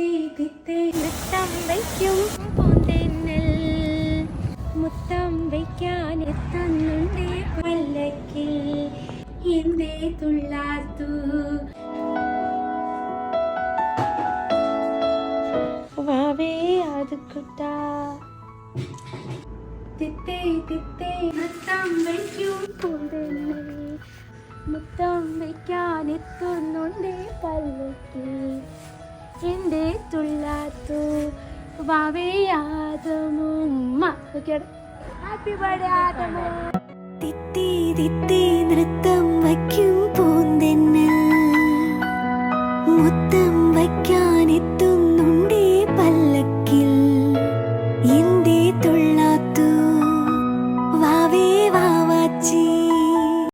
മുത്തം വയ്ക്കും പൂന്തെന്നൽ മുത്തം വയ്ക്കാൻ എത്തുന്നുണ്ടേ പല്ലക്കിൽ എന്തേ തുള്ളാത്തു വാവേ അത് കുട്ടാ തിത്തേ തിത്തേ മുത്തം വയ്ക്കും പൂന്തെന്നൽ മുത്തം വയ്ക്കാൻ എത്തുന്നുണ്ടേ പല്ലക്കിൽ എന്തേ തുള്ളാത്തു വാവേ ആദമുമ്മ. Happy birthday Adamu. തിത്തി തിത്തി നൃത്ത